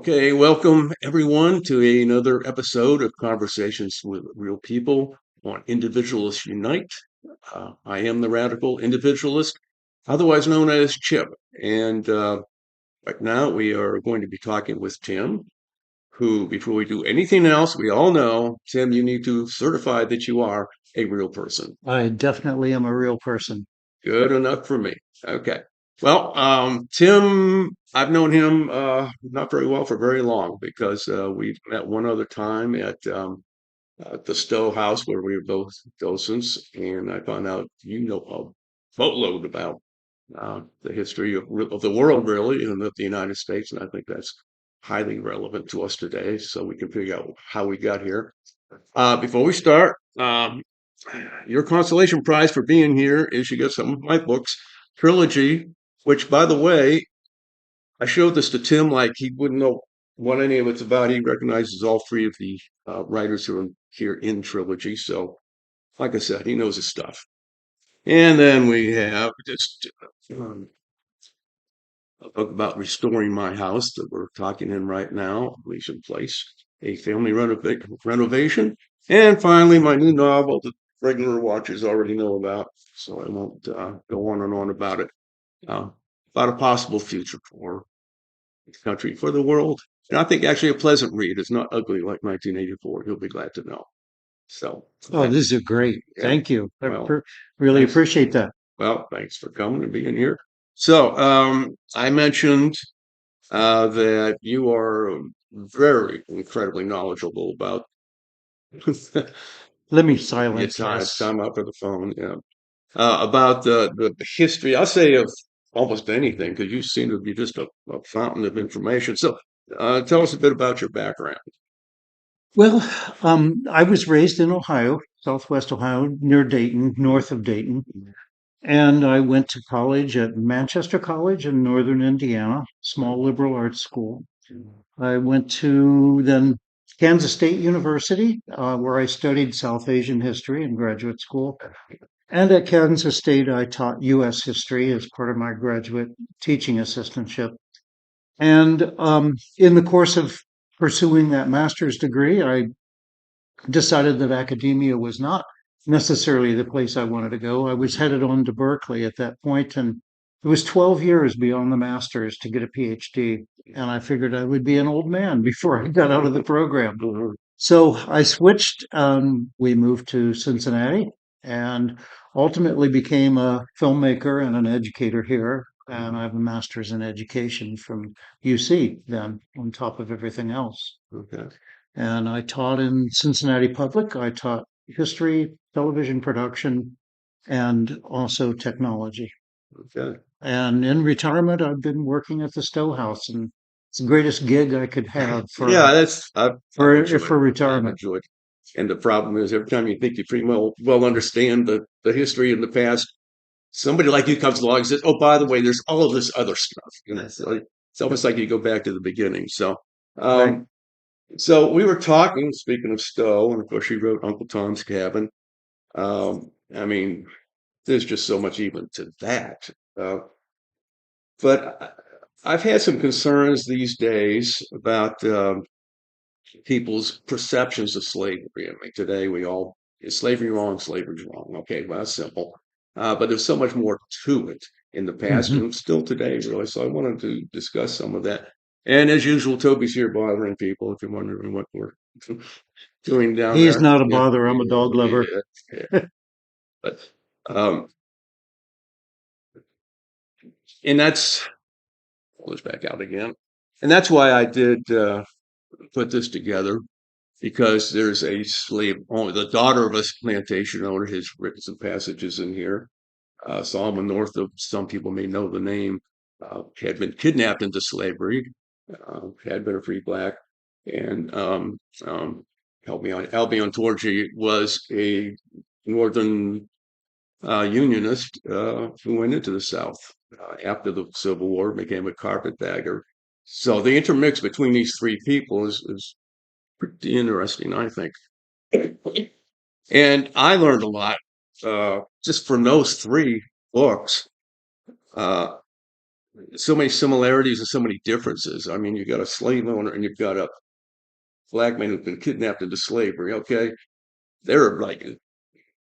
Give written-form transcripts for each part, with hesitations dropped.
Okay, welcome everyone to another episode of Conversations with Real People on Individualists Unite. I am the radical individualist, otherwise known as Chip. And right now we are going to be talking with Tim, who, before we do anything else, we all know, Tim, you need to certify that you are a real person. I definitely am a real person. Good enough for me. Okay. Well, Tim, I've known him not very well for very long because we've met one other time at the Stowe House where we were both docents, and I found out you know a boatload about the history of the world, really, and of the United States, and I think that's highly relevant to us today, so we can figure out how we got here. Before we start, your consolation prize for being here is you get some of my books, Trilogy, which, by the way, I showed this to Tim like he wouldn't know what any of it's about. He recognizes all three of the writers who are here in Trilogy. So, like I said, he knows his stuff. And then we have just a book about restoring my house that we're talking in right now, Elysian Place, a family renovation. And finally, my new novel that regular watchers already know about, so I won't go on and on about it. Uh, about a possible future for the country, for the world. And I think actually a pleasant read. It's not ugly like 1984. You'll be glad to know. So, Oh, this is great. yeah, Thank you. well, Really thanks. appreciate that. Well, thanks for coming and being here. So, I mentioned that you are very incredibly knowledgeable about Let me it's silence time, it's this. time out for the phone, yeah. About the history, I'll say of almost anything, because you seem to be just a fountain of information. So, tell us a bit about your background. Well, I was raised in Ohio, Southwest Ohio, near Dayton, north of Dayton, and I went to college at Manchester College in northern Indiana, small liberal arts school. I went to then Kansas State University, where I studied South Asian history in graduate school. And at Kansas State, I taught U.S. history as part of my graduate teaching assistantship. And in the course of pursuing that master's degree, I decided that academia was not necessarily the place I wanted to go. I was headed on to Berkeley at that point, and it was 12 years beyond the master's to get a PhD. And I figured I would be an old man before I got out of the program. Mhm. So I switched. We moved to Cincinnati and ultimately became a filmmaker and an educator here. And I have a master's in education from UC then, on top of everything else. Okay. And I taught in Cincinnati Public. I taught history, television production, and also technology. Okay. And in retirement, I've been working at the Stowe House, and it's the greatest gig I could have Yeah, that's I've enjoyed for it. I've retirement. enjoyed it. And the problem is every time you think you pretty well understand the history in the past, somebody like you comes along and says, "Oh, by the way, there's all of this other stuff." So it's almost like you go back to the beginning. Right. Um, so we were talking. Speaking of Stowe, and of course, she wrote Uncle Tom's Cabin. I mean, there's just so much even to that. Uh, but I've had some concerns these days about people's perceptions of slavery. I mean, today we all is slavery wrong, slavery's wrong. Okay, well, that's simple. But there's so much more to it in the past Mhm. and still today, really. So I wanted to discuss some of that. And as usual, Toby's here bothering people if you're wondering what we're doing down He's there. not a Yeah, bother. I'm a yeah, dog lover. yeah, yeah. But um, and that's goes back out again. And that's why I did put this together because there's a slave owner, the daughter of a plantation owner, has written some passages in here. Solomon Northup, some people may know the name, had been kidnapped into slavery, had been a free black, and help me on, Albion Torjee was a northern unionist who went into the South after the Civil War, became a carpetbagger. So the intermix between these three people is pretty interesting, I think. And I learned a lot just from those three books. Uh, so many similarities and so many differences. I mean, you got a slave owner and you've got a black man who's been kidnapped into slavery. Okay, they're like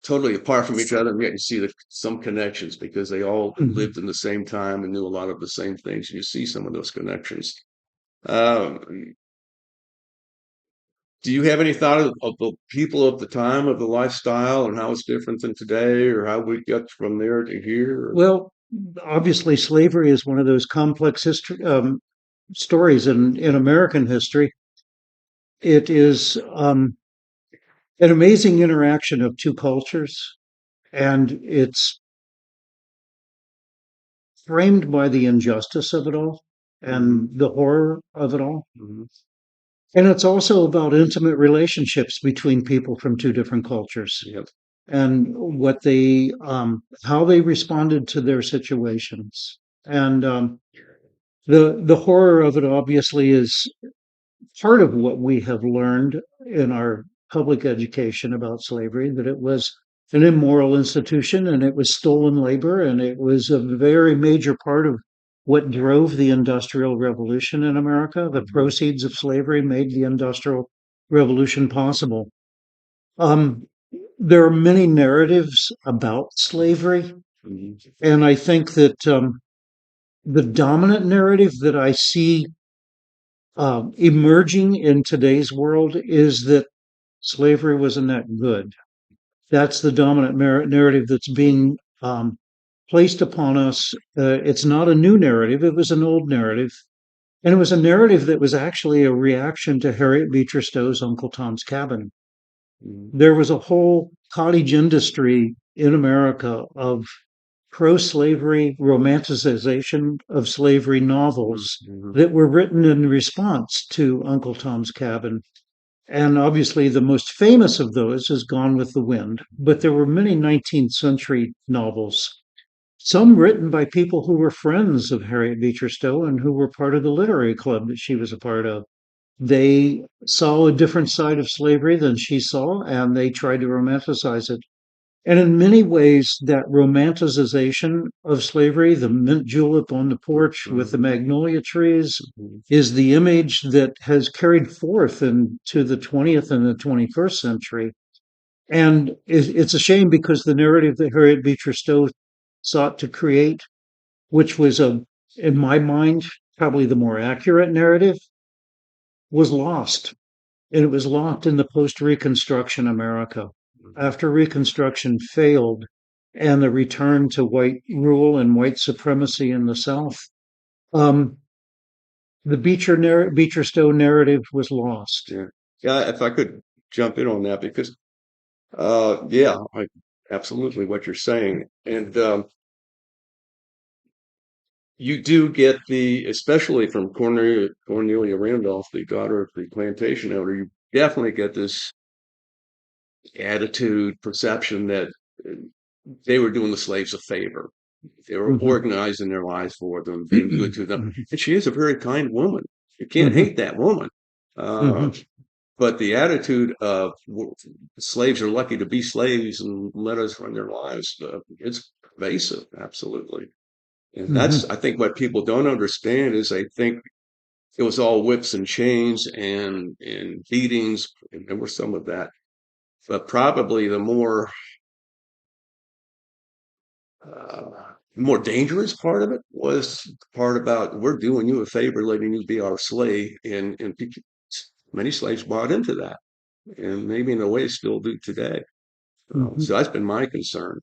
totally apart from each other, and yet you see some connections because they all Mhm. lived in the same time and knew a lot of the same things. You see some of those connections. Um, do you have any thought of the people of the time, of the lifestyle, and how it's different than today, or how we got from there to here? Well, obviously, slavery is one of those complex history stories in American history. It is an amazing interaction of two cultures, and it's framed by the injustice of it all Hmm. and the horror of it all. Hmm. And it's also about intimate relationships between people from two different cultures Yep. and what they, how they responded to their situations. And the horror of it obviously is part of what we have learned in our public education about slavery, that it was an immoral institution and it was stolen labor and it was a very major part of what drove the Industrial Revolution in America. The Hmm. proceeds of slavery made the Industrial Revolution possible. Um, there are many narratives about slavery, Hmm. and I think that the dominant narrative that I see emerging in today's world is that slavery was a net good. That's the dominant narrative that's being placed upon us. It's not a new narrative, it was an old narrative. And it was a narrative that was actually a reaction to Harriet Beecher Stowe's Uncle Tom's Cabin. Hmm. There was a whole cottage industry in America of pro slavery romanticization of slavery novels Hmm. that were written in response to Uncle Tom's Cabin. And obviously, the most famous of those is Gone with the Wind. But there were many 19th century novels, some written by people who were friends of Harriet Beecher Stowe and who were part of the literary club that she was a part of. They saw a different side of slavery than she saw, and they tried to romanticize it. And in many ways, that romanticization of slavery, the mint julep on the porch with the Hmm. magnolia trees, Hmm. is the image that has carried forth into the 20th and the 21st century. And it's a shame because the narrative that Harriet Beecher Stowe sought to create, which was in my mind, probably the more accurate narrative, was lost. And it was locked in the post Reconstruction America. After Reconstruction failed and the return to white rule and white supremacy in the South, um, the Beecher Stowe narrative was lost. Yeah. Yeah. If I could jump in on that, because yeah, absolutely what you're saying, and you do get especially from Cornelia Randolph, the daughter of the plantation owner, you definitely get this attitude, perception that uh, they were doing the slaves a favor. They were Mhm. organizing their lives for them, being good to them. Mhm. And she is a very kind woman. You can't Mhm. hate that woman. Uh, Mhm. but the attitude of slaves are lucky to be slaves and let us run their lives, it's pervasive, absolutely. And that's, Mhm. I think, what people don't understand is they think it was all whips and chains and beatings, and there was some of that. But probably uh, more dangerous part of it was the part about we're doing you a favor, letting you be our slave, and many slaves bought into that, and maybe in a way still do today. Mhm. So that's been my concern.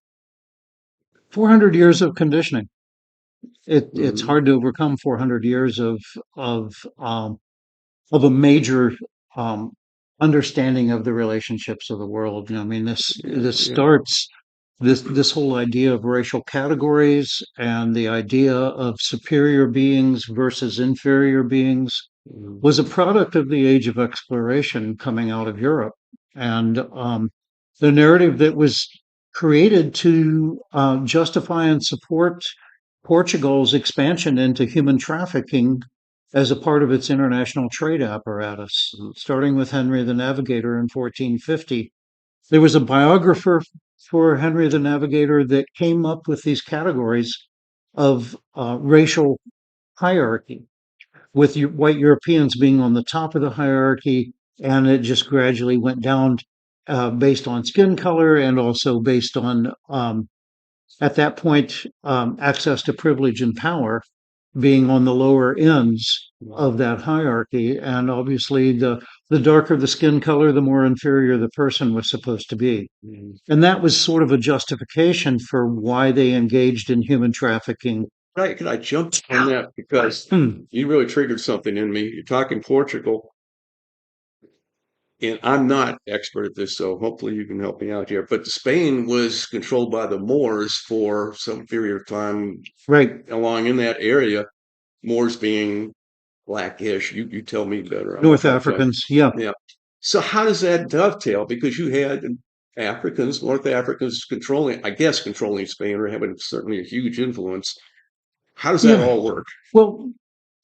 400 years of conditioning. It's Hmm. hard to overcome 400 years of um, of a major um, understanding of the relationships of the world. You know, I mean, Yeah, this yeah. starts this whole idea of racial categories and the idea of superior beings versus inferior beings Mhm. was a product of the age of exploration coming out of Europe, and the narrative that was created to justify and support Portugal's expansion into human trafficking as a part of its international trade apparatus, Mhm. starting with Henry the Navigator in 1450. There was a biographer for Henry the Navigator that came up with these categories of racial hierarchy, with white Europeans being on the top of the hierarchy, and it just gradually went down based on skin color and also based on, at that point, access to privilege and power being on the lower ends of that hierarchy. And obviously, the darker the skin color, the more inferior the person was supposed to be. Mhm. And that was sort of a justification for why they engaged in human trafficking. Right, can I jump on that because Hmm. you really triggered something in me. You're talking Portugal, and I'm not expert at this, so hopefully you can help me out here. But Spain was controlled by the Moors for some period of time Right. along in that area. Moors being blackish. You tell me better on what North that was. Africans. Yeah. Yeah. So how does that dovetail? Because you had Africans, North Africans controlling, I guess, controlling Spain or having certainly a huge influence. How does that Yeah. all work? Well,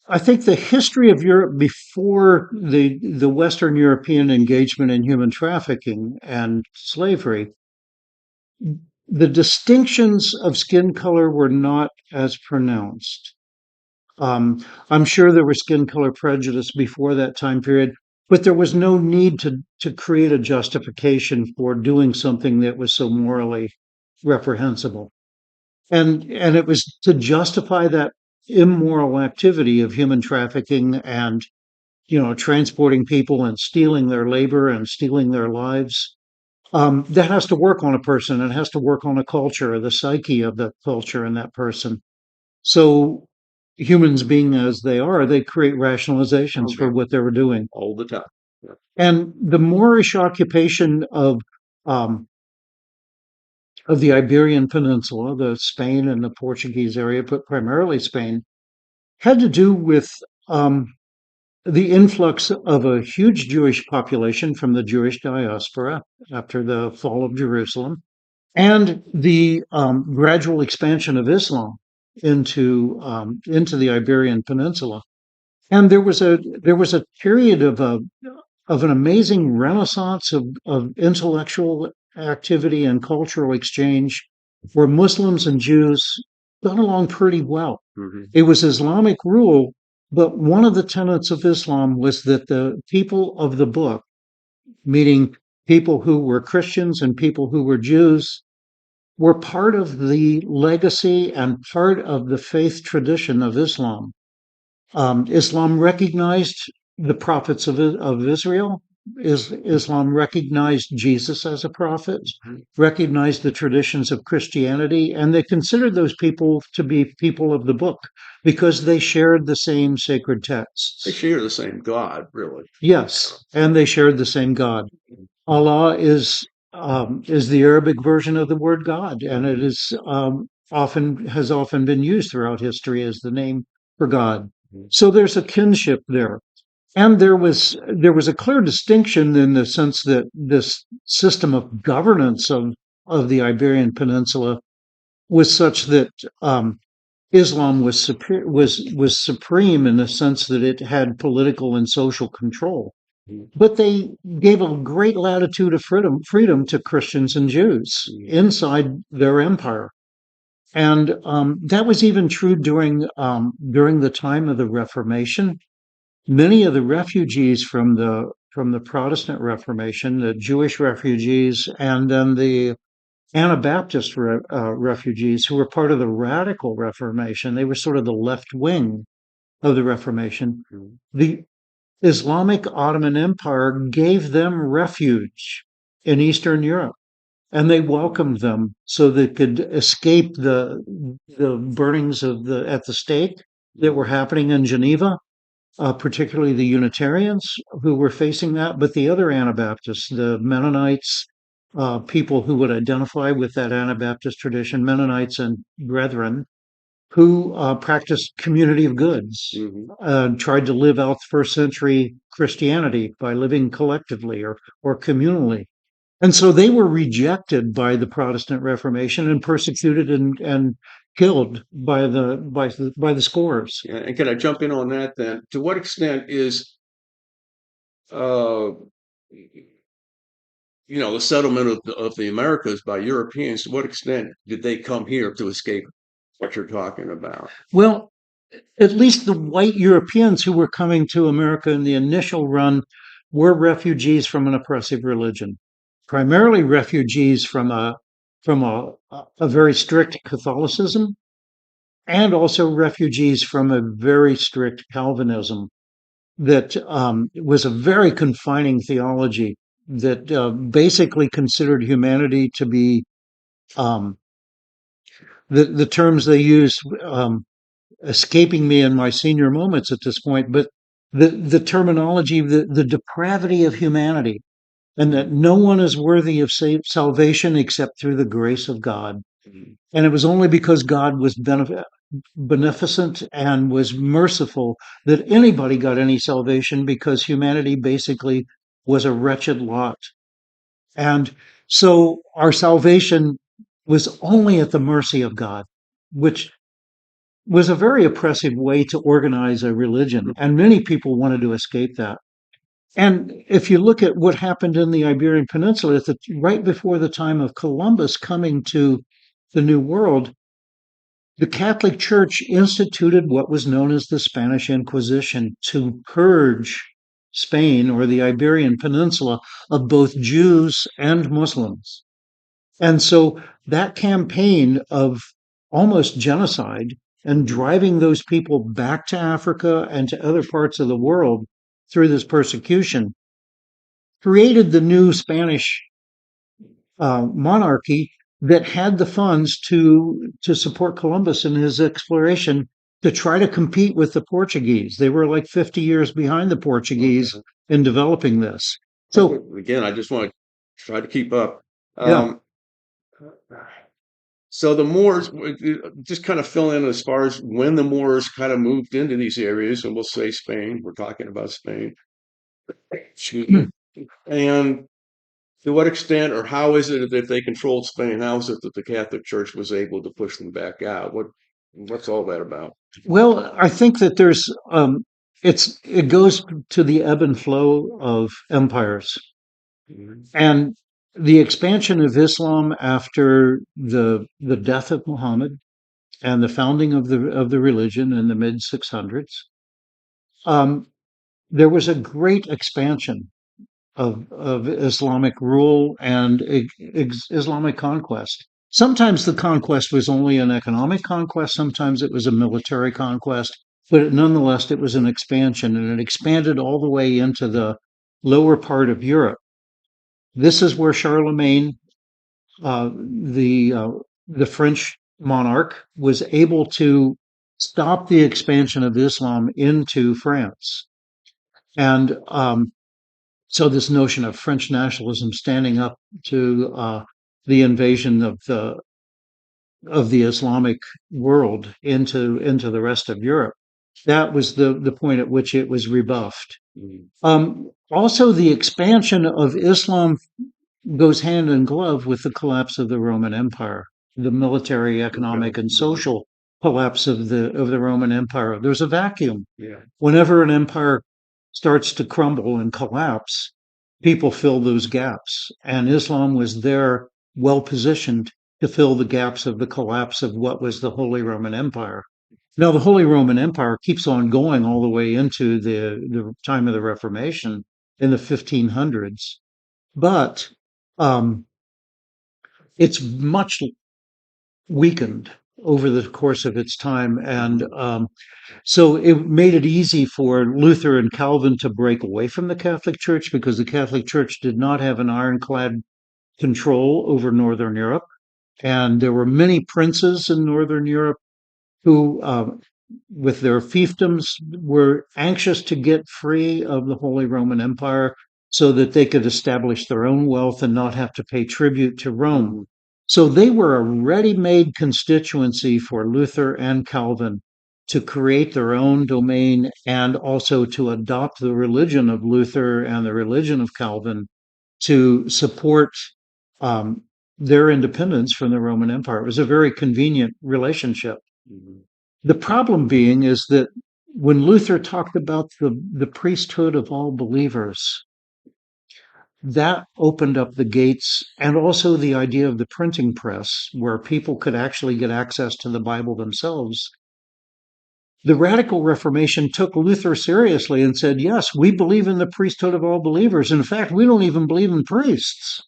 I think the history of Europe before the Western European engagement in human trafficking and slavery, the distinctions of skin color were not as pronounced. I'm sure there was skin color prejudice before that time period, but there was no need to create a justification for doing something that was so morally reprehensible. And it was to justify that immoral activity of human trafficking and transporting people and stealing their labor and stealing their lives. That has to work on a person. It has to work on a culture, the psyche of the culture and that person. So humans being as they are, they create rationalizations Okay, for what they were doing. all the time. Yeah. And the Moorish occupation um, of the Iberian Peninsula, the Spain and the Portuguese area, but primarily Spain, had to do with um, the influx of a huge Jewish population from the Jewish diaspora after the fall of Jerusalem, and the gradual expansion of Islam into the Iberian Peninsula. And there was a period of an amazing renaissance of intellectual activity and cultural exchange where Muslims and Jews got along pretty well. Hmm. It was Islamic rule, but one of the tenets of Islam was that the people of the book, meaning people who were Christians and people who were Jews, were part of the legacy and part of the faith tradition of Islam. Islam recognized the prophets of Israel. Islam recognized Jesus as a prophet, recognized the traditions of Christianity, and they considered those people to be people of the book because they shared the same sacred They texts. share the same God, really. Yes, and they shared the same God. Allah is the Arabic version of the word God, and it is often been used throughout history as the name for God. So there's a kinship there, and there was a clear distinction in the sense that this system of governance of the Iberian Peninsula was such that Islam was supreme in the sense that it had political and social control, but they gave a great latitude of freedom to Christians and Jews inside their empire. And that was even true during the time of the Reformation. Many of the refugees from the Protestant Reformation, the Jewish refugees, and then the Anabaptist refugees who were part of the Radical Reformation, they were sort of the left wing of the Reformation. Mhm. The Islamic Ottoman Empire gave them refuge in Eastern Europe, and they welcomed them so they could escape the burnings at the stake that were happening in Geneva, particularly the Unitarians who were facing that, but the other Anabaptists, the Mennonites, people who would identify with that Anabaptist tradition, Mennonites and Brethren, who practiced community of goods, Hmm. tried to live out first century Christianity by living collectively or communally. And so they were rejected by the Protestant Reformation and persecuted and killed by the scores. Yeah, and can I jump in on that then? To what extent is uh, the settlement of the Americas by Europeans? To what extent did they come here to escape what you're talking about. Well, at least the white Europeans who were coming to America in the initial run were refugees from an oppressive religion, primarily refugees from a very strict Catholicism, and also refugees from a very strict Calvinism that was a very confining theology that basically considered humanity to be um, the terms they used. Escaping me in my senior moments at this point, but the terminology, the depravity of humanity, and that no one is worthy of salvation except through the grace of God. Mhm. And it was only because God was beneficent and was merciful that anybody got any salvation, because humanity basically was a wretched lot. And so our salvation was only at the mercy of God, which was a very oppressive way to organize a religion, and many people wanted to escape that. And if you look at what happened in the Iberian Peninsula, right before the time of Columbus coming to the New World, the Catholic Church instituted what was known as the Spanish Inquisition to purge Spain, or the Iberian Peninsula, of both Jews and Muslims. And so that campaign of almost genocide and driving those people back to Africa and to other parts of the world through this persecution created the new Spanish monarchy that had the funds to support Columbus in his exploration, to try to compete with the Portuguese. They were like 50 years behind the Portuguese Okay. in developing this. Okay, So, again, I just want to try to keep up. yeah. Um, so the Moors, just kind of fill in as far as when the Moors kind of moved into these areas, and we'll say Spain. We're talking about Spain. Excuse me. And to what extent, or how is it that if they controlled Spain, how is it that the Catholic Church was able to push them back out? What's all that about? Well, I think that it goes to the ebb and flow of empires, Mhm. and the expansion of Islam after the death of Muhammad and the founding of the religion in the mid 600s. Um, there was a great expansion of Islamic rule and Islamic conquest. Sometimes the conquest was only an economic conquest, sometimes it was a military conquest, but nonetheless, it was an expansion, and it expanded all the way into the lower part of Europe. This is where Charlemagne, uh, the uh, the French monarch, was able to stop the expansion of Islam into France. And so this notion of French nationalism standing up to the invasion of the Islamic world into the rest of Europe, that was the point at which it was rebuffed. Mhm. Also, the expansion of Islam goes hand in glove with the collapse of the Roman Empire, the military, Okay. economic, and social collapse of the Roman Empire. There's a vacuum. Yeah. Whenever an empire starts to crumble and collapse, people fill those gaps. And Islam was there, well positioned to fill the gaps of the collapse of what was the Holy Roman Empire. Now, the Holy Roman Empire keeps on going all the way into the time of the Reformation in the 1500s, but um, it's much weakened over the course of its time. And so it made it easy for Luther and Calvin to break away from the Catholic Church, because the Catholic Church did not have an ironclad control over Northern Europe. And there were many princes in Northern Europe who, with their fiefdoms, were anxious to get free of the Holy Roman Empire so that they could establish their own wealth and not have to pay tribute to Rome. Mhm. So they were a ready made constituency for Luther and Calvin to create their own domain, and also to adopt the religion of Luther and the religion of Calvin to support um, their independence from the Roman Empire. It was a very convenient relationship. Mhm. The problem being is that when Luther talked about the priesthood of all believers, that opened up the gates, and also the idea of the printing press, where people could actually get access to the Bible themselves. The Radical Reformation took Luther seriously and said, yes, we believe in the priesthood of all believers. In fact, we don't even believe in priests.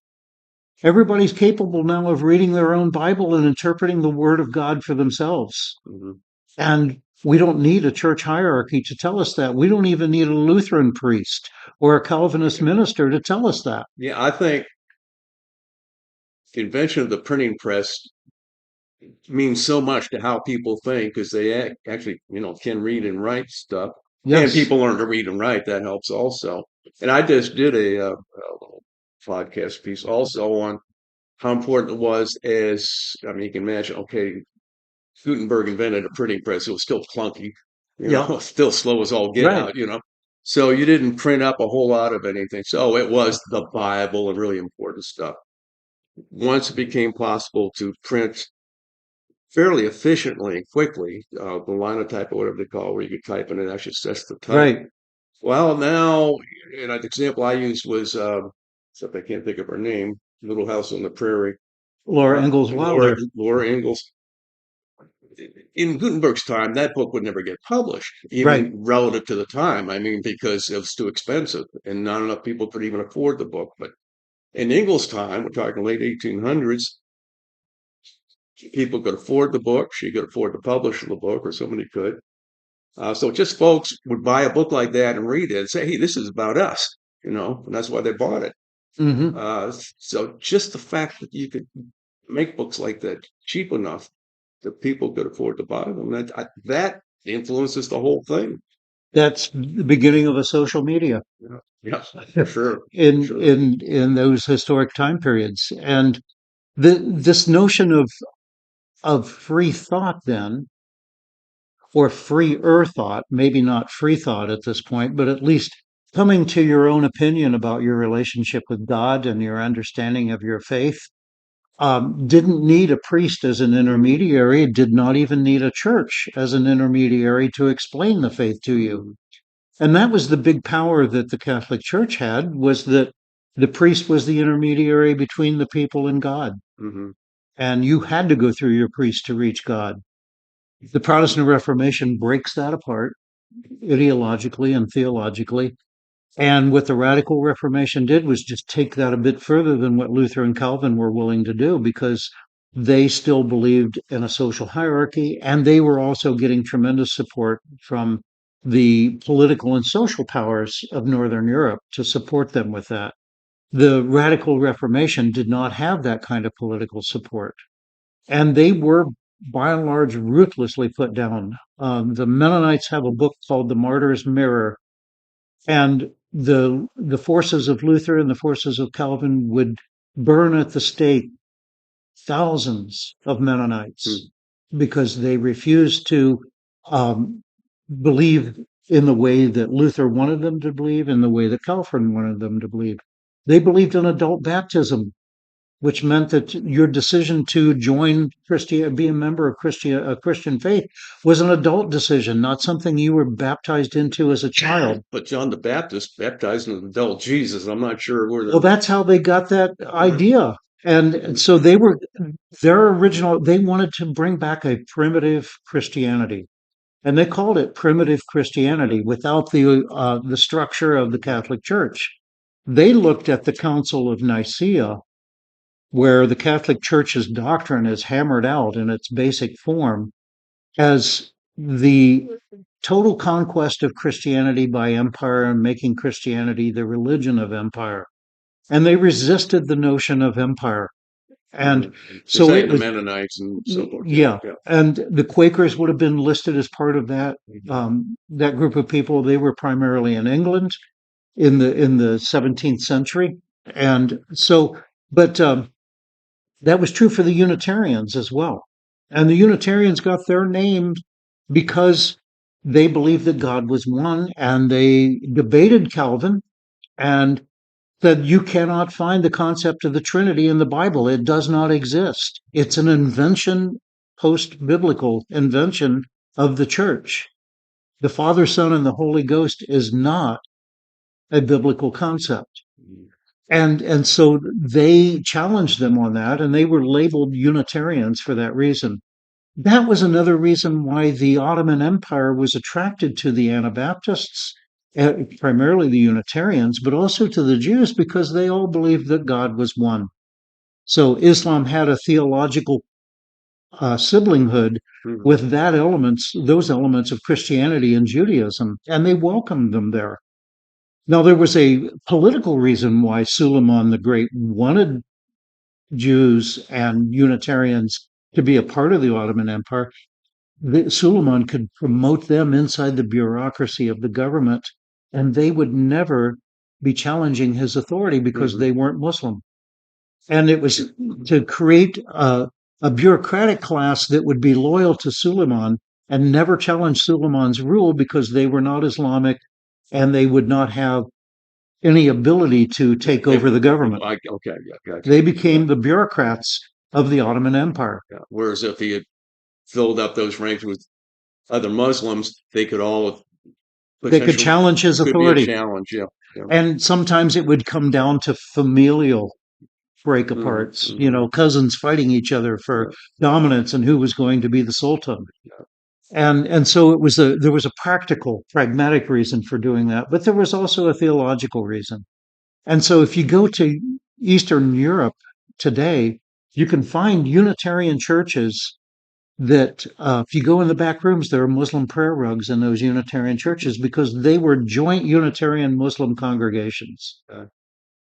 Everybody's capable now of reading their own Bible and interpreting the Word of God for themselves. Mhm. And we don't need a church hierarchy to tell us that. We don't even need a Lutheran priest or a Calvinist minister to tell us that. Yeah, I think the invention of the printing press means so much to how people think because they actually, can read and write stuff. And Yes. people learn to read and write. That helps also. And I just did a little podcast piece also on how important it was I mean, you can imagine, okay, Gutenberg invented a printing press. It was still clunky, Yeah. still slow as all get Right. out. So you didn't print up a whole lot of anything. So it was the Bible and really important stuff. Once it became possible to print fairly efficiently, quickly, the linotype or whatever they call it, where you could type and it actually sets the type. Right. Well, now, and the example I used was, except I can't think of her name, Little House on the Prairie, Laura Ingalls Laura, Wilder. Laura Ingalls. In Gutenberg's time, that book would never get published, Right. even relative to the time. I mean, because it was too expensive and not enough people could even afford the book. But in Ingalls' time, we're talking late 1800s, people could afford the book. She could afford to publish the book, or somebody could. So just folks would buy a book like that and read it and say, hey, this is about us, and that's why they bought it. Hmm. So just the fact that you could make books like that cheap enough that people could afford to buy them, that influences the whole thing. That's the beginning of a social media Yeah, yes, for sure, for in sure. in those historic time periods. And this notion of free thought then, or freer thought, maybe not free thought at this point, but at least coming to your own opinion about your relationship with God and your understanding of your faith, didn't need a priest as an intermediary, did not even need a church as an intermediary to explain the faith to you. Mhm, And that was the big power that the Catholic Church had, was that the priest was the intermediary between the people and God. mhm. And you had to go through your priest to reach God. The Protestant Reformation breaks that apart ideologically and theologically. And what the Radical Reformation did was just take that a bit further than what Luther and Calvin were willing to do, because they still believed in a social hierarchy, and they were also getting tremendous support from the political and social powers of Northern Europe to support them with that. The Radical Reformation did not have that kind of political support, and they were, by and large, ruthlessly put down. The Mennonites have a book called The Martyr's Mirror, and the forces of Luther and the forces of Calvin would burn at the stake thousands of Mennonites Mm. because they refused to um, believe in the way that Luther wanted them to believe, in the way that Calvin wanted them to believe. They believed in adult baptism, which meant that your decision to join Christian, be a member of a Christian faith, was an adult decision, not something you were baptized into as a child. But John the Baptist baptized an adult Jesus. I'm not sure where Well, that's how they got that idea. And so they were their original, they wanted to bring back a primitive Christianity. And they called it primitive Christianity without the structure of the Catholic Church. They looked at the Council of Nicaea, where the Catholic Church's doctrine is hammered out in its basic form, as the total conquest of Christianity by empire and making Christianity the religion of empire. And they resisted the notion of empire. And the so same it the was, Mennonites and so forth. Yeah, yeah. yeah. And the Quakers would have been listed as part of that Mhm. that group of people. They were primarily in England in the 17th century, and so, but that was true for the Unitarians as well. And the Unitarians got their name because they believed that God was one, and they debated Calvin and said, you cannot find the concept of the Trinity in the Bible. It does not exist. It's an invention, post biblical invention of the church. The Father, Son, and the Holy Ghost is not a biblical concept. And so they challenged them on that, and they were labeled Unitarians for that reason. That was another reason why the Ottoman Empire was attracted to the Anabaptists, primarily the Unitarians, but also to the Jews, because they all believed that God was one. So Islam had a theological siblinghood Mhm. with those elements of Christianity and Judaism, and they welcomed them there. Now, there was a political reason why Suleiman the Great wanted Jews and Unitarians to be a part of the Ottoman Empire. Suleiman could promote them inside the bureaucracy of the government, and they would never be challenging his authority because Mhm. they weren't Muslim. And it was to create a bureaucratic class that would be loyal to Suleiman and never challenge Suleiman's rule because they were not Islamic and they would not have any ability to take over the government. Okay, yeah, gotcha. They became the bureaucrats of the Ottoman Empire. Yeah. Whereas if he had filled up those ranks with other Muslims, they could all They could potentially challenge his could be a authority. challenge. Yeah. Yeah. And sometimes it would come down to familial break Mhm. aparts, Mhm. cousins fighting each other for Yeah. dominance and who was going to be the sultan. Yeah. And so there was a practical, pragmatic reason for doing that, but there was also a theological reason. And so if you go to Eastern Europe today, you can find Unitarian churches that if you go in the back rooms, there are Muslim prayer rugs in those Unitarian churches because they were joint Unitarian Muslim congregations.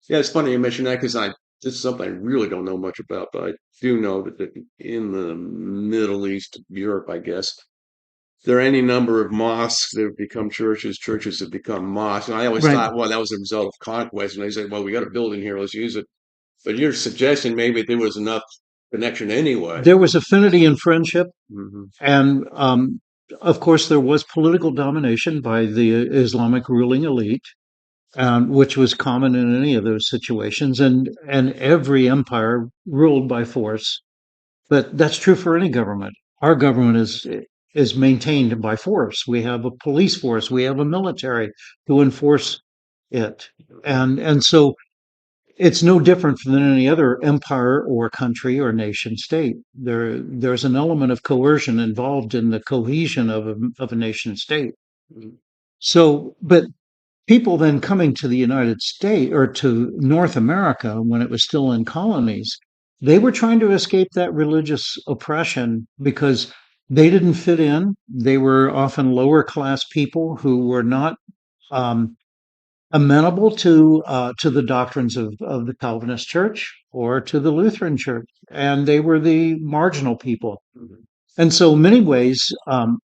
Yeah, it's funny you mentioned that because this is something I really don't know much about, but I do know that in the Middle East, Europe, I guess, there are any number of mosques that have become churches, churches have become mosques. And I always Right. thought, well, that was a result of conquest. And they say, well, we got a building here, let's use it. But you're suggesting maybe there was enough connection anyway. There was affinity and friendship. Hmm. And of course, there was political domination by the Islamic ruling elite, which was common in any of those situations. And every empire ruled by force. But that's true for any government. Our government is maintained by force. We have a police force. We have a military to enforce it. And so it's no different than any other empire or country or nation state. There's an element of coercion involved in the cohesion of a nation state. So, but people then coming to the United States or to North America when it was still in colonies, they were trying to escape that religious oppression because they didn't fit in. They were often lower class people who were not um, amenable to the doctrines of the Calvinist Church or to the Lutheran Church, and they were the marginal people. And so, in many ways,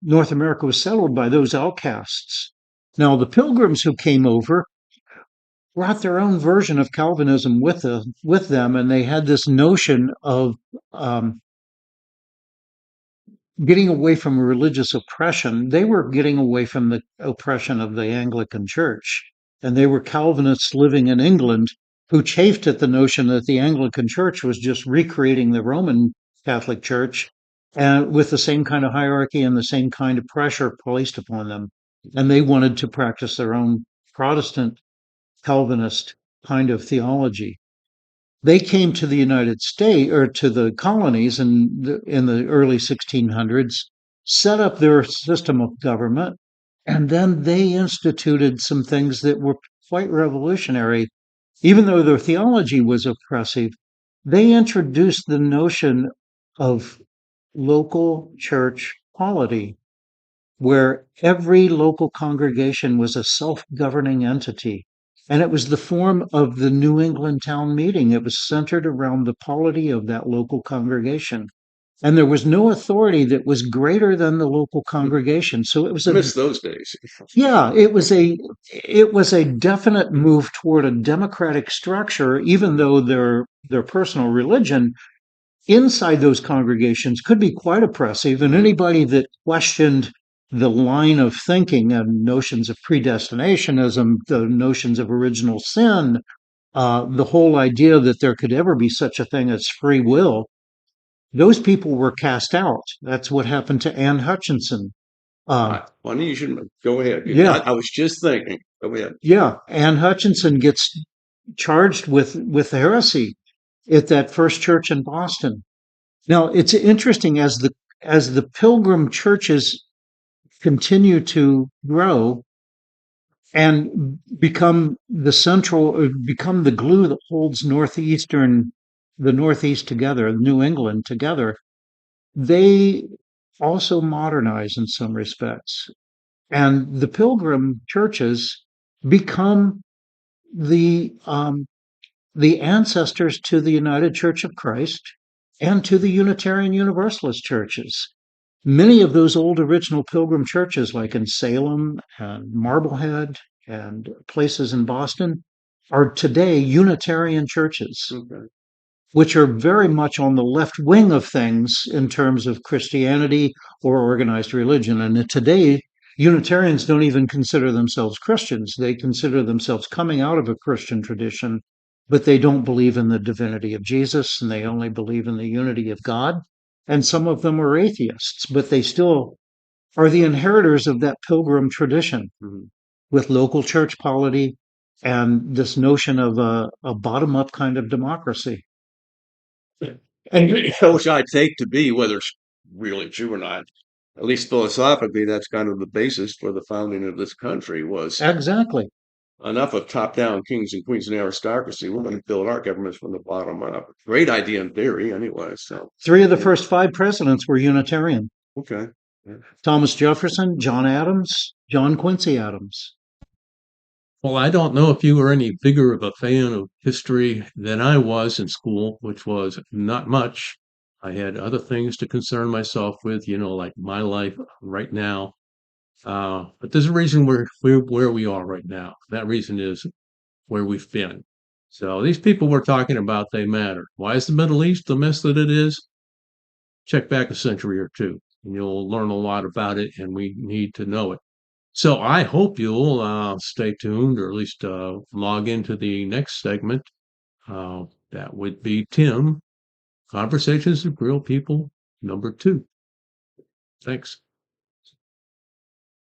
North America was settled by those outcasts. Now, the Pilgrims who came over brought their own version of Calvinism with them, and they had this notion of um, getting away from religious oppression. They were getting away from the oppression of the Anglican Church, and they were Calvinists living in England who chafed at the notion that the Anglican Church was just recreating the Roman Catholic Church and with the same kind of hierarchy and the same kind of pressure placed upon them. And they wanted to practice their own Protestant Calvinist kind of theology. They came to the United States or to the colonies in the early 1600s, set up their system of government, and then they instituted some things that were quite revolutionary. Even though their theology was oppressive, they introduced the notion of local church polity, where every local congregation was a self governing entity. And it was the form of the New England town meeting. It was centered around the polity of that local congregation. And there was no authority that was greater than the local congregation. So it was I miss those days. yeah, it was a definite move toward a democratic structure, even though their personal religion inside those congregations could be quite oppressive, and anybody that questioned the line of thinking and notions of predestinationism, the notions of original sin, the whole idea that there could ever be such a thing as free will, those people were cast out. That's what happened to Anne Hutchinson. Um, Funny, you should go ahead. yeah, I was just thinking. Go ahead. yeah, Anne Hutchinson gets charged with heresy at that first church in Boston. Now it's interesting as the pilgrim churches continue to grow and become the central, become the glue that holds the Northeast together, New England together. They also modernize in some respects, and the pilgrim churches become the the ancestors to the United Church of Christ and to the Unitarian Universalist churches. Many of those old original pilgrim churches, like in Salem and Marblehead and places in Boston, are today Unitarian churches, Okay. which are very much on the left wing of things in terms of Christianity or organized religion. And today, Unitarians don't even consider themselves Christians. They consider themselves coming out of a Christian tradition, but they don't believe in the divinity of Jesus and they only believe in the unity of God. And some of them are atheists, but they still are the inheritors of that pilgrim tradition Mhm. with local church polity and this notion of a bottom up kind of democracy. And which I take to be, whether it's really true or not, at least philosophically, that's kind of the basis for the founding of this country was Exactly. enough of top-down kings and queens and aristocracy. We're going to build our governments from the bottom up. Great idea in theory, anyway. So, Three of the yeah, first five presidents were Unitarian: okay. Yeah. Thomas Jefferson, John Adams, John Quincy Adams. Well, I don't know if you were any bigger of a fan of history than I was in school, which was not much. I had other things to concern myself with, like my life right now. But there's a reason we're where we are right now. That reason is where we've been. So these people we're talking about, they matter. Why is the Middle East the mess that it is? Check back a century or two, and you'll learn a lot about it, and we need to know it. So I hope you'll stay tuned, or at least log into the next segment. That would be Tim, Conversations with Real People, number 2. Thanks.